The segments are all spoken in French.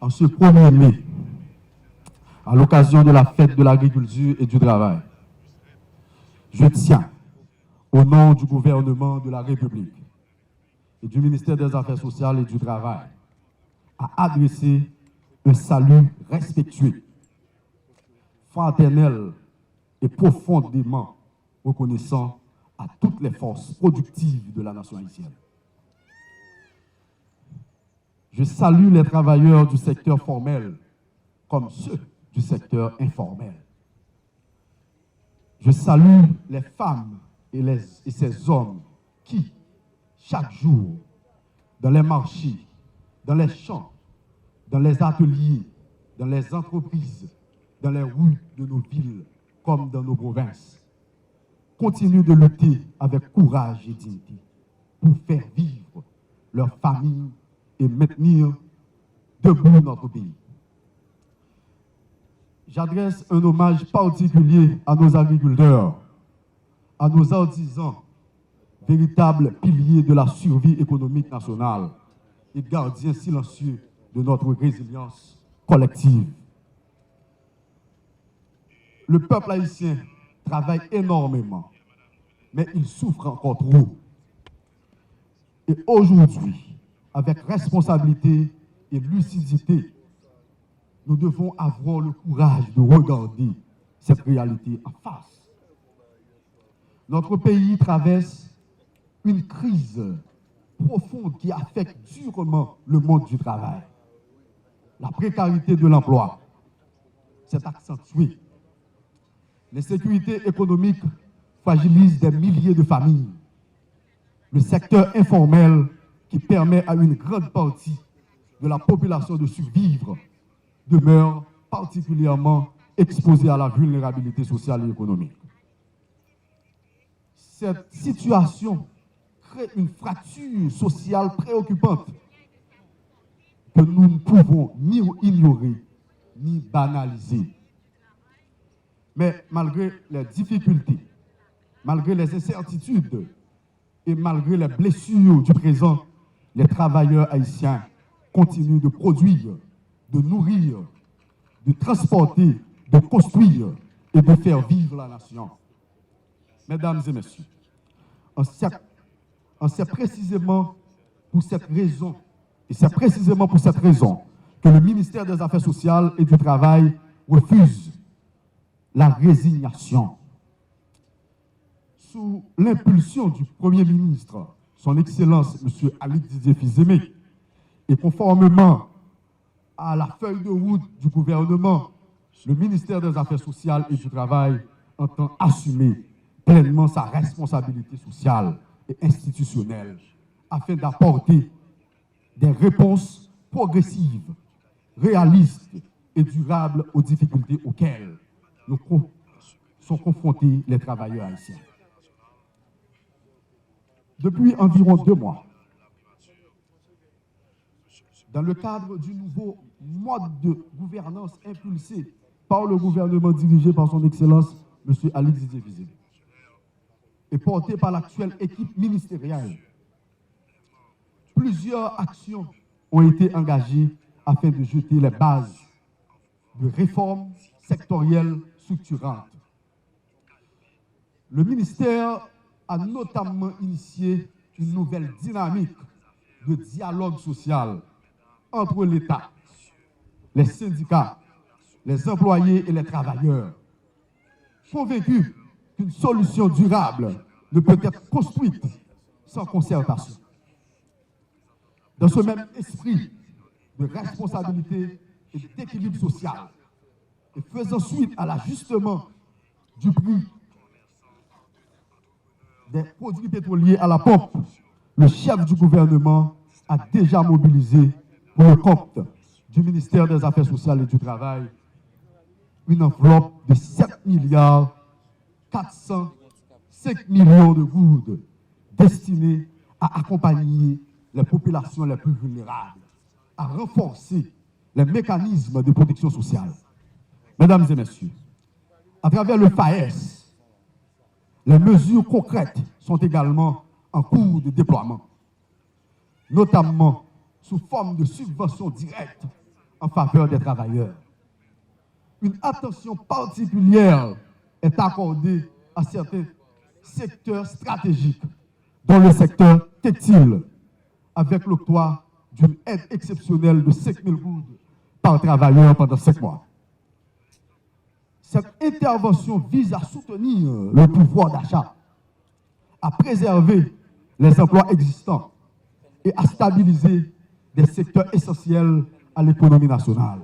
En ce 1er mai, à l'occasion de la fête de l'agriculture et du travail, je tiens, au nom du gouvernement de la République et du ministère des Affaires sociales et du Travail, à adresser un salut respectueux, fraternel et profondément reconnaissant à toutes les forces productives de la nation haïtienne. Je salue les travailleurs du secteur formel comme ceux du secteur informel. Je salue les femmes et ces hommes qui, chaque jour, dans les marchés, dans les champs, dans les ateliers, dans les entreprises, dans les rues de nos villes comme dans nos provinces, continuent de lutter avec courage et dignité pour faire vivre leur famille et maintenir debout notre pays. J'adresse un hommage particulier à nos agriculteurs, à nos artisans, véritables piliers de la survie économique nationale et gardiens silencieux de notre résilience collective. Le peuple haïtien travaille énormément, mais il souffre encore trop. Et aujourd'hui, avec responsabilité et lucidité, nous devons avoir le courage de regarder cette réalité en face. Notre pays traverse une crise profonde qui affecte durement le monde du travail. La précarité de l'emploi s'est accentuée. L'insécurité économique fragilise des milliers de familles. Le secteur informel, qui permet à une grande partie de la population de survivre, demeure particulièrement exposé à la vulnérabilité sociale et économique. Cette situation crée une fracture sociale préoccupante que nous ne pouvons ni ignorer ni banaliser. Mais malgré les difficultés, malgré les incertitudes et malgré les blessures du présent, les travailleurs haïtiens continuent de produire, de nourrir, de transporter, de construire et de faire vivre la nation. Mesdames et messieurs, c'est précisément pour cette raison, et c'est précisément pour cette raison que le ministère des Affaires sociales et du Travail refuse la résignation. Sous l'impulsion du Premier ministre, son Excellence M. Alix Didier Fils-Aimé, et conformément à la feuille de route du gouvernement, le ministère des Affaires sociales et du Travail entend assumer pleinement sa responsabilité sociale et institutionnelle afin d'apporter des réponses progressives, réalistes et durables aux difficultés auxquelles sont confrontés les travailleurs haïtiens. Depuis environ 2 mois, dans le cadre du nouveau mode de gouvernance impulsé par le gouvernement dirigé par son Excellence M. Alix Didier Fils-Aimé et porté par l'actuelle équipe ministérielle, plusieurs actions ont été engagées afin de jeter les bases de réformes sectorielles structurantes. Le ministère a notamment initié une nouvelle dynamique de dialogue social entre l'État, les syndicats, les employés et les travailleurs, convaincus qu'une solution durable ne peut être construite sans concertation. Dans ce même esprit de responsabilité et d'équilibre social, et faisant suite à l'ajustement du prix des produits pétroliers à la pompe, le chef du gouvernement a déjà mobilisé pour le compte du ministère des Affaires sociales et du Travail une enveloppe de 7,405 milliards de gouttes destinée à accompagner les populations les plus vulnérables, à renforcer les mécanismes de protection sociale. Mesdames et messieurs, à travers le FAES, les mesures concrètes sont également en cours de déploiement, notamment sous forme de subventions directes en faveur des travailleurs. Une attention particulière est accordée à certains secteurs stratégiques, dont le secteur textile, avec l'octroi d'une aide exceptionnelle de 5 000 gouttes par travailleur pendant 5 mois. Cette intervention vise à soutenir le pouvoir d'achat, à préserver les emplois existants et à stabiliser des secteurs essentiels à l'économie nationale.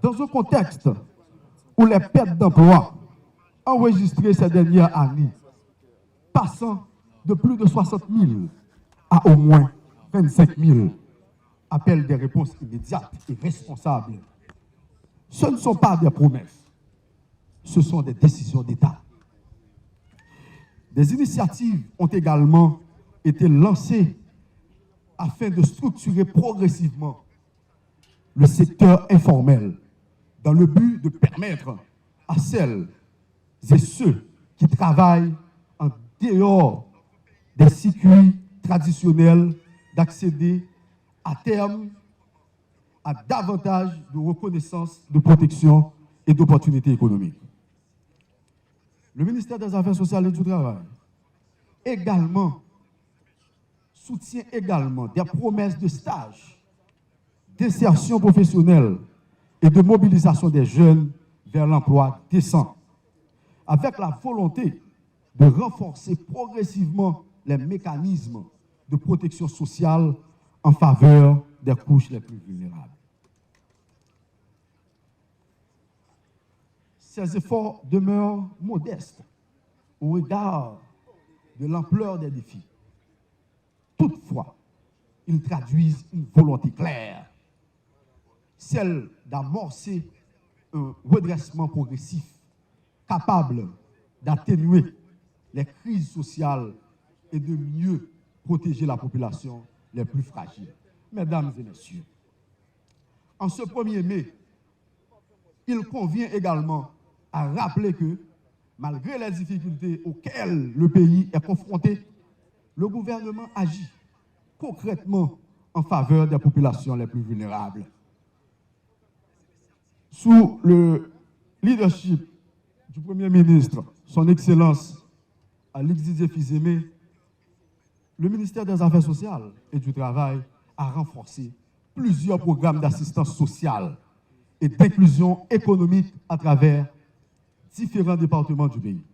Dans un contexte où les pertes d'emplois enregistrées ces dernières années, passant de plus de 60 000 à au moins 25 000, appellent des réponses immédiates et responsables. Ce ne sont pas des promesses, ce sont des décisions d'État. Des initiatives ont également été lancées afin de structurer progressivement le secteur informel dans le but de permettre à celles et ceux qui travaillent en dehors des circuits traditionnels d'accéder à terme à davantage de reconnaissance, de protection et d'opportunités économiques. Le ministère des Affaires sociales et du Travail soutient également des promesses de stage, d'insertion professionnelle et de mobilisation des jeunes vers l'emploi décent, avec la volonté de renforcer progressivement les mécanismes de protection sociale en faveur des couches les plus vulnérables. Ces efforts demeurent modestes au regard de l'ampleur des défis. Toutefois, ils traduisent une volonté claire, celle d'amorcer un redressement progressif capable d'atténuer les crises sociales et de mieux protéger la population les plus fragiles. Mesdames et messieurs, en ce 1er mai, il convient également à rappeler que, malgré les difficultés auxquelles le pays est confronté, le gouvernement agit concrètement en faveur des populations les plus vulnérables. Sous le leadership du Premier ministre, son Excellence Alix Didier Fils-Aimé, le ministère des Affaires sociales et du Travail a renforcé plusieurs programmes d'assistance sociale et d'inclusion économique à travers différents départements du pays.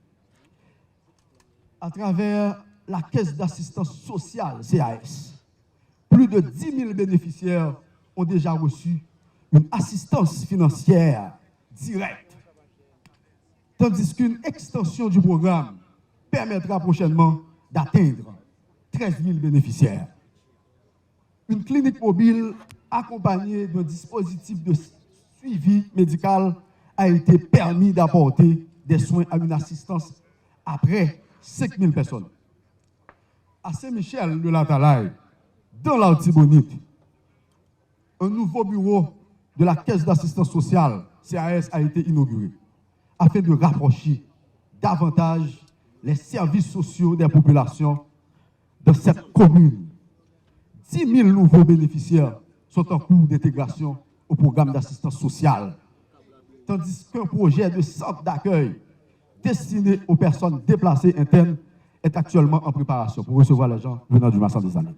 À travers la Caisse d'assistance sociale, CAS, plus de 10 000 bénéficiaires ont déjà reçu une assistance financière directe, tandis qu'une extension du programme permettra prochainement d'atteindre 13 000 bénéficiaires. Une clinique mobile accompagnée d'un dispositif de suivi médical a été permis d'apporter des soins à une assistance à près 5 000 personnes. À Saint-Michel de la Talaye, dans l'Artibonite, un nouveau bureau de la Caisse d'assistance sociale, CAS, a été inauguré afin de rapprocher davantage les services sociaux des populations dans cette commune. 10 000 nouveaux bénéficiaires sont en cours d'intégration au programme d'assistance sociale, tandis qu'un projet de centre d'accueil destiné aux personnes déplacées internes est actuellement en préparation pour recevoir les gens venant du bassin des Années.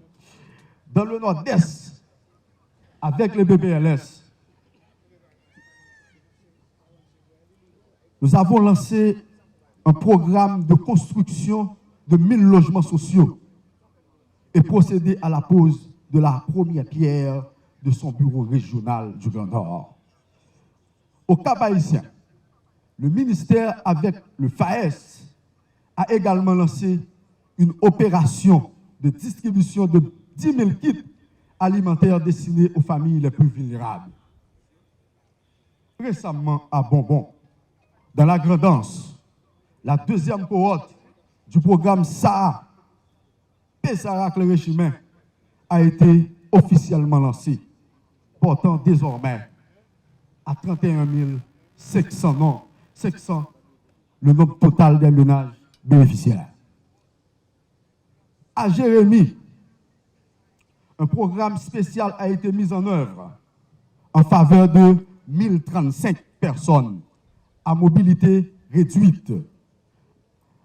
Dans le Nord-Est, avec les BPLS, nous avons lancé un programme de construction de 1000 logements sociaux et procédé à la pose de la première pierre de son bureau régional du Grand Nord. Au Cap-Haïtien, le ministère, avec le FAES, a également lancé une opération de distribution de 10 000 kits alimentaires destinés aux familles les plus vulnérables. Récemment, à Bonbon, dans la Grand'Anse, la deuxième cohorte du programme SAA, Pessara Cléré-Chemin, a été officiellement lancée, portant désormais à 31 500 le nombre total des ménages bénéficiaires. À Jérémie, un programme spécial a été mis en œuvre en faveur de 1035 personnes à mobilité réduite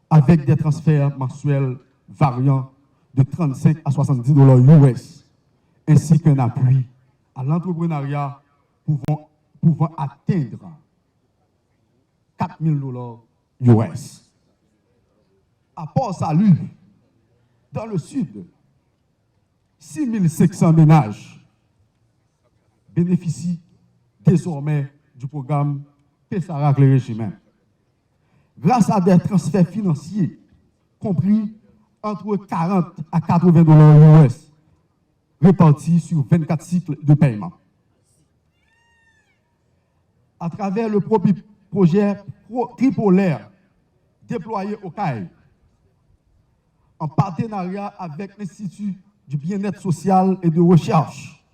avec des transferts mensuels variant de 35 à 70 $ US, ainsi qu'un appui à l'entrepreneuriat pouvant atteindre 4 000 $ US. À Port-Salut, dans le sud, 6 500 ménages bénéficient désormais du programme Pessarak le régime, grâce à des transferts financiers compris entre 40 à 80 $ US répartis sur 24 cycles de paiement. À travers le projet tripolaire déployé au CAI, en partenariat avec l'Institut du bien-être social et de recherche,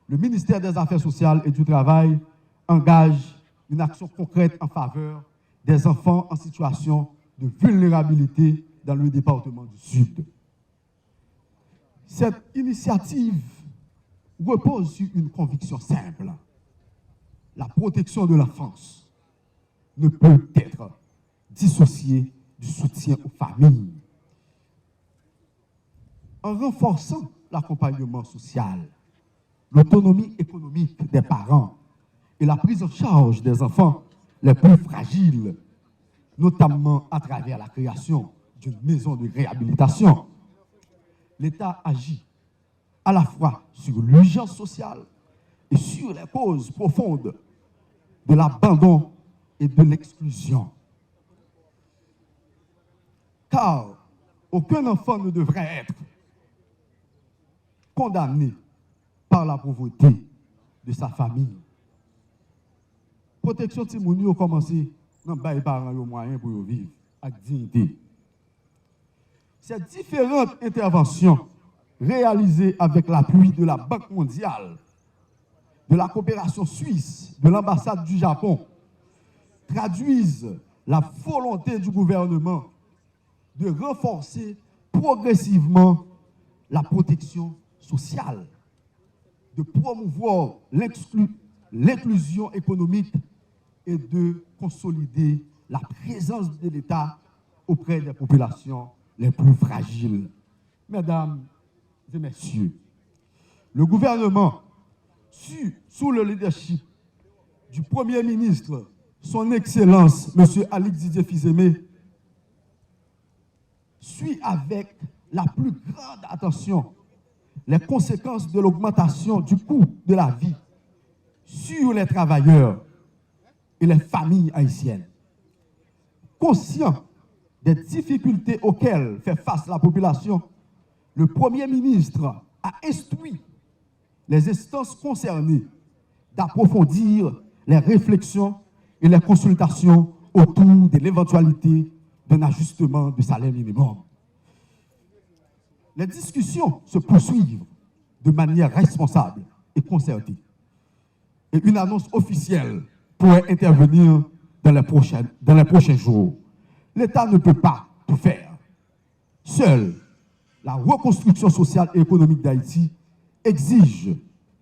le ministère des Affaires sociales et du Travail engage une action concrète en faveur des enfants en situation de vulnérabilité dans le département du Sud. Cette initiative repose sur une conviction simple. La protection de l'enfance ne peut être dissociée du soutien aux familles. En renforçant l'accompagnement social, l'autonomie économique des parents et la prise en charge des enfants les plus fragiles, notamment à travers la création d'une maison de réhabilitation, l'État agit à la fois sur l'urgence sociale et sur les causes profondes de l'abandon et de l'exclusion. Car aucun enfant ne devrait être condamné par la pauvreté de sa famille. Protection Timouni a commencé dans les parents les moyens pour vivre avec dignité. Ces différentes interventions réalisées avec l'appui de la Banque mondiale, de la coopération suisse, de l'ambassade du Japon, traduisent la volonté du gouvernement de renforcer progressivement la protection sociale, de promouvoir l'inclusion économique et de consolider la présence de l'État auprès des populations les plus fragiles. Mesdames et messieurs, le gouvernement, sous le leadership du Premier ministre, son Excellence, M. Alix Didier Fils-Aimé, suit avec la plus grande attention les conséquences de l'augmentation du coût de la vie sur les travailleurs et les familles haïtiennes. Conscient des difficultés auxquelles fait face la population, le Premier ministre a instruit les instances concernées d'approfondir les réflexions et les consultations autour de l'éventualité d'un ajustement du salaire minimum. Les discussions se poursuivent de manière responsable et concertée. Et une annonce officielle pourrait intervenir dans les prochains jours. L'État ne peut pas tout faire. Seule la reconstruction sociale et économique d'Haïti exige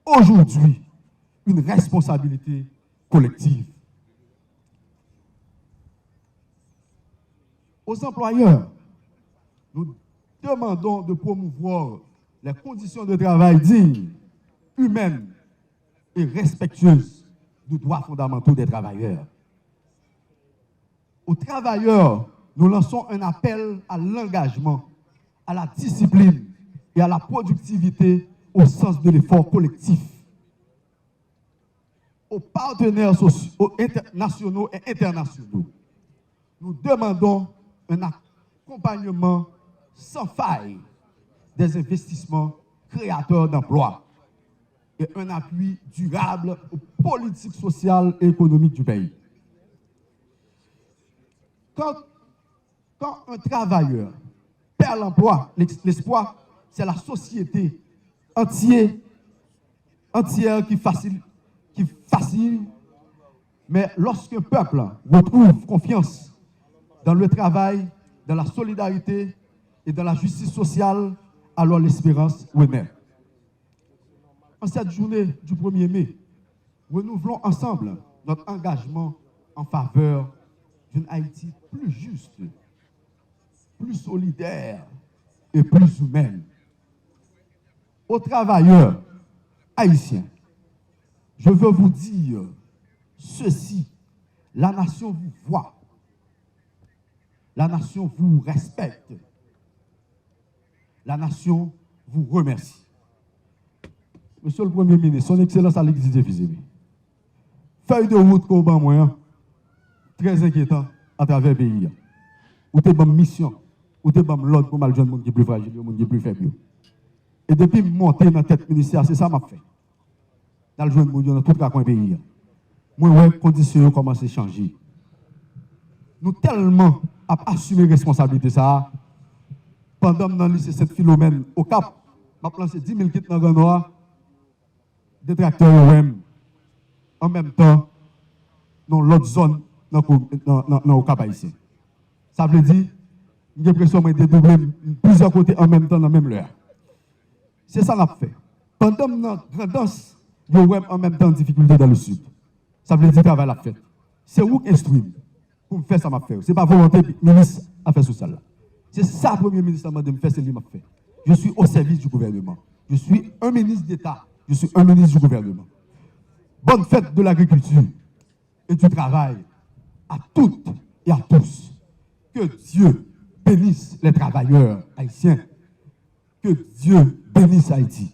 aujourd'hui une responsabilité collective. Aux employeurs, nous demandons de promouvoir les conditions de travail dignes, humaines et respectueuses des droits fondamentaux des travailleurs. Aux travailleurs, nous lançons un appel à l'engagement, à la discipline et à la productivité au sens de l'effort collectif. Aux partenaires nationaux et internationaux, nous demandons un accompagnement sans faille des investissements créateurs d'emplois et un appui durable aux politiques sociales et économiques du pays. Quand un travailleur perd l'emploi, l'espoir, c'est la société entière qui facilite. Mais lorsqu'un peuple retrouve confiance dans le travail, dans la solidarité et dans la justice sociale, alors l'espérance renaît. En cette journée du 1er mai, renouvelons ensemble notre engagement en faveur d'une Haïti plus juste, plus solidaire et plus humaine. Aux travailleurs haïtiens, je veux vous dire ceci. La nation vous voit. La nation vous respecte. La nation vous remercie. Monsieur le Premier ministre, son Excellence Alexis Tshisekedi, feuille de route qu'on a moyen, très inquiétant à travers le pays. Ou t'es bonne mission, ou t'es bonne l'ordre pour mal jeune monde qui est plus fragile, le monde qui est plus faible. Et depuis monter dans la tête ministère, c'est ça m'a fait. Dans le jeune monde dans tout le coin pays. Moi, ouais, conditions commencent à changer. Nous tellement à assumer responsabilité ça. Pendant que dans le lycée Saint-Philomène, au Cap, m'a lancé 10 000 kits dans le Grand Noir, des tracteurs OM, en même temps, dans l'autre zone, dans le Cap haïtien. Ça veut dire, j'ai l'impression de dédoubler plusieurs côtés en même temps, dans la même heure. C'est ça qu'on a fait. Pendant notre grandance, il y a en même temps difficulté dans le sud. Ça veut dire travail à fait. C'est où instruire pour me faire ça m'a fait. Ce n'est pas volonté ministre à faire ça là. C'est ça le Premier ministre m'a dit de me faire ce qu'il m'a fait. Je suis au service du gouvernement. Je suis un ministre d'État. Je suis un ministre du gouvernement. Bonne fête de l'agriculture et du travail à toutes et à tous. Que Dieu bénisse les travailleurs haïtiens. Que Dieu bénisse Haïti.